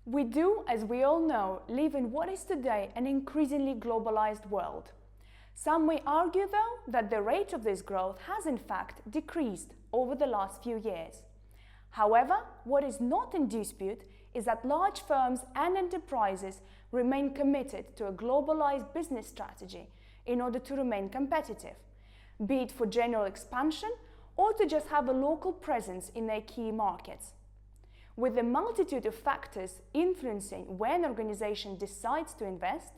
We do, as we all know, live in what is today an increasingly globalized world. Some may argue, though, that the rate of this growth has in fact decreased over the last few years. However, what is not in dispute is that large firms and enterprises remain committed to a globalized business strategy in order to remain competitive, be it for general expansion or to just have a local presence in their key markets. With the multitude of factors influencing when an organization decides to invest,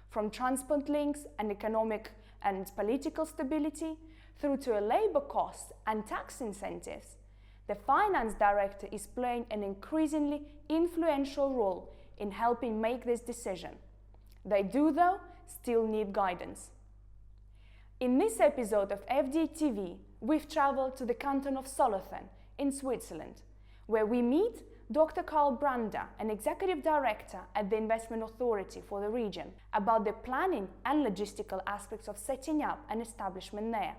from transport links and economic and political stability through to a labor cost and tax incentives, the finance director is playing an increasingly influential role in helping make this decision. They do, though, still need guidance. In this episode of FDE TV, we've traveled to the Canton of Solothurn in Switzerland, where we meet Dr. Karl Brander, an executive director at the Investment Authority for the region, about the planning and logistical aspects of setting up an establishment there.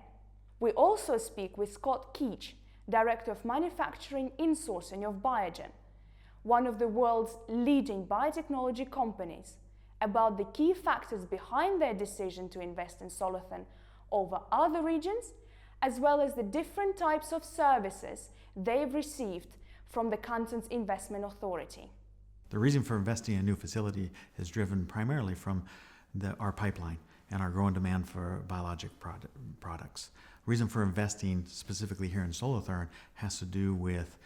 We also speak with Scott Keetch, Director of Manufacturing In-Sourcing of Biogen, one of the world's leading biotechnology companies, about the key factors behind their decision to invest in Solothurn over other regions, as well as the different types of services they've received from the Canton's Investment Authority. The reason for investing in a new facility is driven primarily from our pipeline and our growing demand for biologic products. The reason for investing specifically here in Solothurn has to do with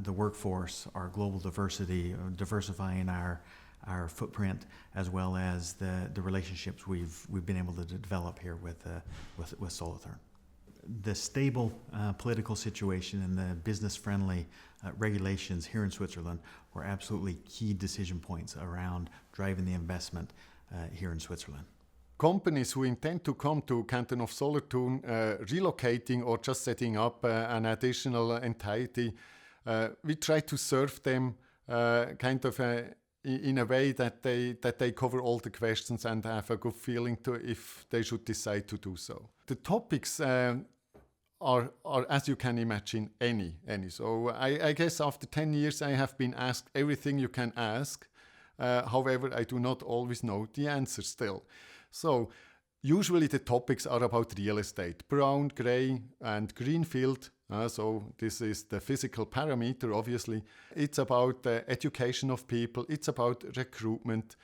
the workforce, our global diversity, diversifying our footprint, as well as the relationships we've been able to develop here with Solothurn. The stable political situation and the business-friendly regulations here in Switzerland were absolutely key decision points around driving the investment here in Switzerland. Companies who intend to come to Canton of Solothurn, relocating or just setting up an additional entity, we try to serve them in a way that they cover all the questions and have a good feeling to if they should decide to do so. The topics are, as you can imagine, any. So I guess after 10 years I have been asked everything you can ask. However, I do not always know the answer still. So usually the topics are about real estate, brown, grey and greenfield. So this is the physical parameter, obviously. It's about the education of people. It's about recruitment.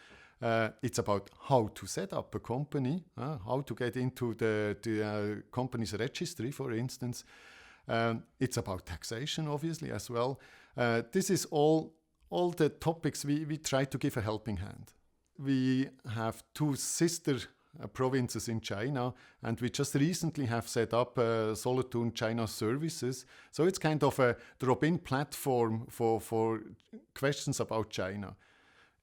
It's about how to set up a company, how to get into the company's registry, for instance. It's about taxation, obviously, as well. This is all the topics we try to give a helping hand. We have two sister provinces in China, and we just recently have set up Solothurn China Services. So it's kind of a drop-in platform for questions about China.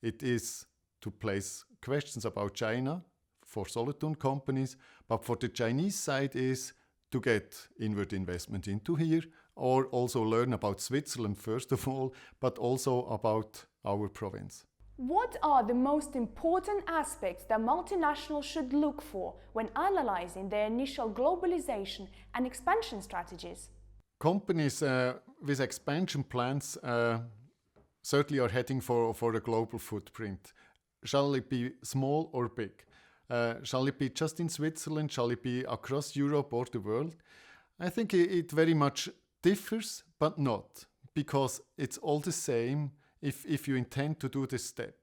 It is to place questions about China for Solothurn companies, but for the Chinese side is to get inward investment into here, or also learn about Switzerland first of all, but also about our province. What are the most important aspects that multinationals should look for when analyzing their initial globalization and expansion strategies? Companies with expansion plans certainly are heading for a global footprint. Shall it be small or big? Shall it be just in Switzerland? Shall it be across Europe or the world? I think it very much differs, but not, because it's all the same if you intend to do this step.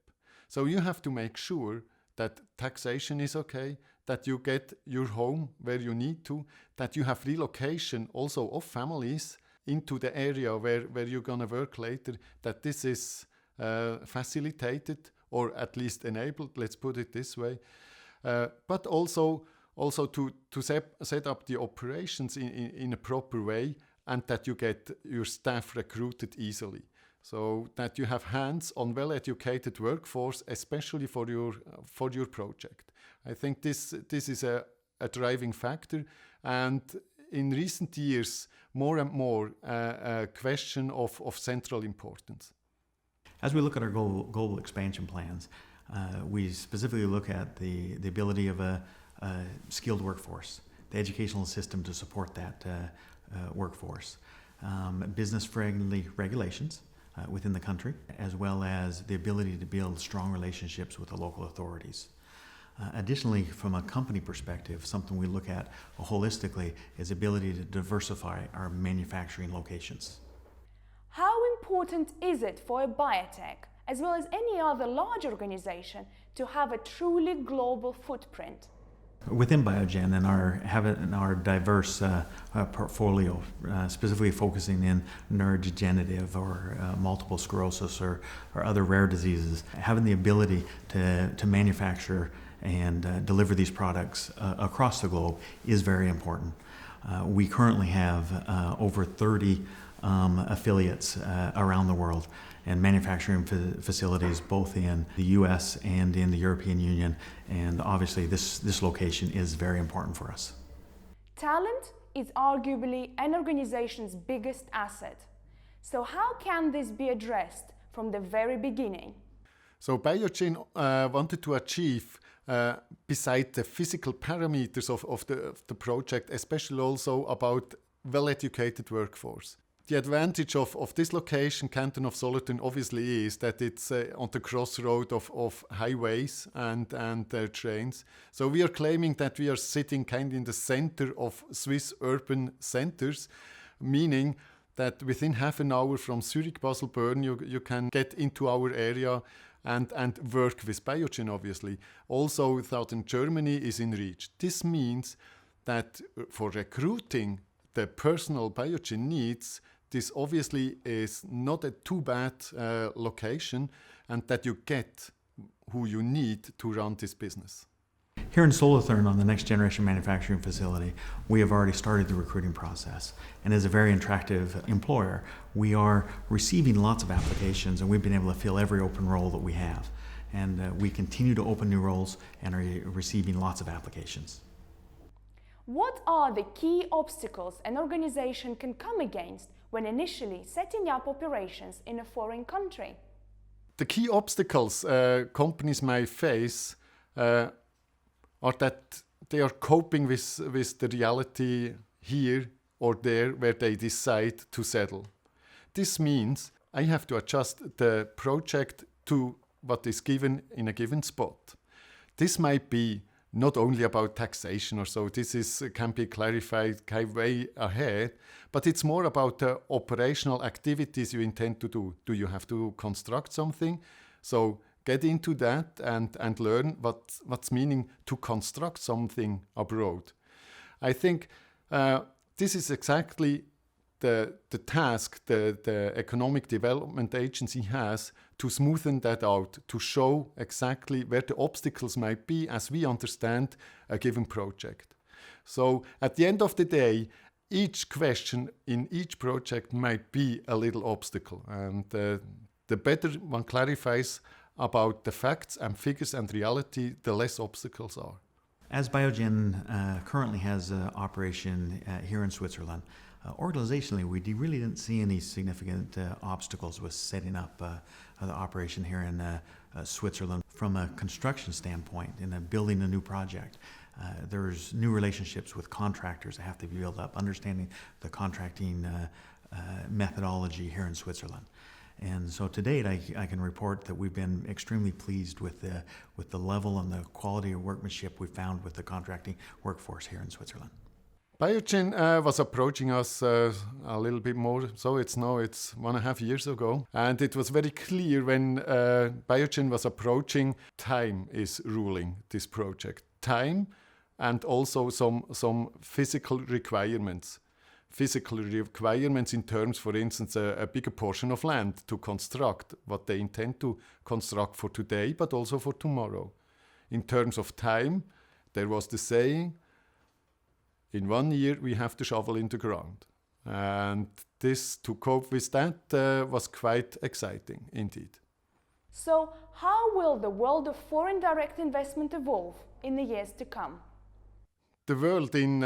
So you have to make sure that taxation is okay, that you get your home where you need to, that you have relocation also of families into the area where you're going to work later, that this is facilitated or at least enabled, let's put it this way. But also to set up the operations in a proper way, and that you get your staff recruited easily. So that you have hands-on, well-educated workforce, especially for your project. I think this is a driving factor, and in recent years, more and more a question of central importance. As we look at our global expansion plans, we specifically look at the ability of a skilled workforce, the educational system to support that workforce, business-friendly regulations, within the country, as well as the ability to build strong relationships with the local authorities. Additionally, from a company perspective, something we look at holistically is ability to diversify our manufacturing locations. How important is it for a biotech, as well as any other large organization, to have a truly global footprint? Within Biogen and our diverse portfolio, specifically focusing in neurodegenerative or multiple sclerosis or other rare diseases, having the ability to manufacture and deliver these products across the globe is very important. We currently have over 30 affiliates around the world and manufacturing facilities both in the US and in the European Union, and obviously this location is very important for us. Talent is arguably an organization's biggest asset. So how can this be addressed from the very beginning? So Biogen wanted to achieve, beside the physical parameters of the project, especially also about well-educated workforce. The advantage of this location, Canton of Solothurn, obviously is that it's on the crossroad of highways and trains. So we are claiming that we are sitting kind of in the center of Swiss urban centers, meaning that within half an hour from Zurich, Basel, Bern, you can get into our area and work with Biogen, obviously. Also, southern Germany is in reach. This means that for recruiting the personal Biogen needs, this obviously is not a too bad location, and that you get who you need to run this business. Here in Solothurn, on the next generation manufacturing facility, we have already started the recruiting process. And as a very attractive employer, we are receiving lots of applications, and we've been able to fill every open role that we have. And we continue to open new roles and are receiving lots of applications. What are the key obstacles an organization can come against when initially setting up operations in a foreign country? The key obstacles companies may face are that they are coping with the reality here or there where they decide to settle. This means I have to adjust the project to what is given in a given spot. This might be not only about taxation or so, can be clarified way ahead, but it's more about the operational activities you intend to do. Do you have to construct something? So get into that and learn what's meaning to construct something abroad. I think this is exactly the task the Economic Development Agency has, to smoothen that out, to show exactly where the obstacles might be as we understand a given project. So at the end of the day, each question in each project might be a little obstacle, and the better one clarifies about the facts and figures and reality, the less obstacles are. As Biogen currently has an operation here in Switzerland, organizationally, we really didn't see any significant obstacles with setting up the operation here in Switzerland. From a construction standpoint, in building a new project, there's new relationships with contractors that have to be built up, understanding the contracting methodology here in Switzerland. And so to date, I can report that we've been extremely pleased with the level and the quality of workmanship we found with the contracting workforce here in Switzerland. Biogen was approaching us a little bit more, so it's 1.5 years ago. And it was very clear when Biogen was approaching, time is ruling this project. Time and also some physical requirements. Physical requirements in terms, for instance, a bigger portion of land to construct what they intend to construct for today, but also for tomorrow. In terms of time, there was the saying, in 1 year, we have to shovel in the ground. And this, to cope with that, was quite exciting indeed. So, how will the world of foreign direct investment evolve in the years to come? The world in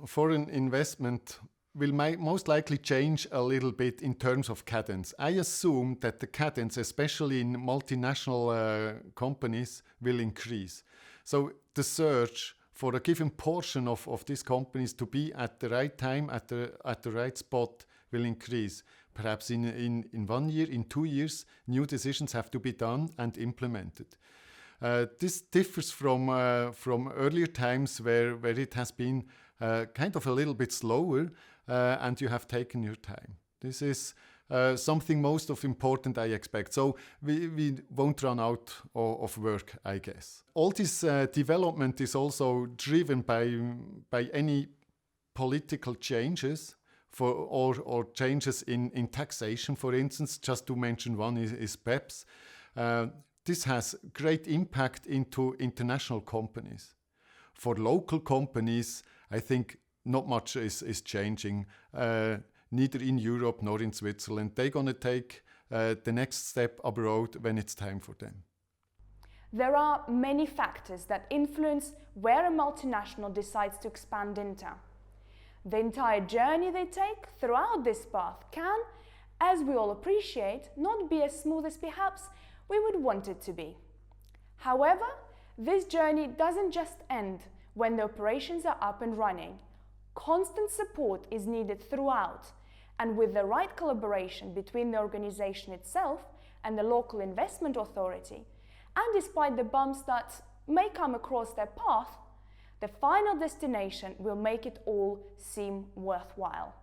foreign investment will most likely change a little bit in terms of cadence. I assume that the cadence, especially in multinational companies, will increase. So the search for a given portion of these companies to be at the right time, at the right spot, will increase. perhaps in 1 year, in 2 years, new decisions have to be done and implemented. This differs from earlier times where it has been kind of a little bit slower and you have taken your time. This is something most of important, I expect. So we won't run out of work, I guess. All this development is also driven by any political changes or changes in taxation, for instance. Just to mention one is BEPS. This has great impact into international companies. For local companies, I think not much is changing, neither in Europe nor in Switzerland. They're going to take the next step abroad when it's time for them. There are many factors that influence where a multinational decides to expand into. The entire journey they take throughout this path can, as we all appreciate, not be as smooth as perhaps we would want it to be. However, this journey doesn't just end when the operations are up and running. Constant support is needed throughout, and with the right collaboration between the organization itself and the local investment authority, and despite the bumps that may come across their path, the final destination will make it all seem worthwhile.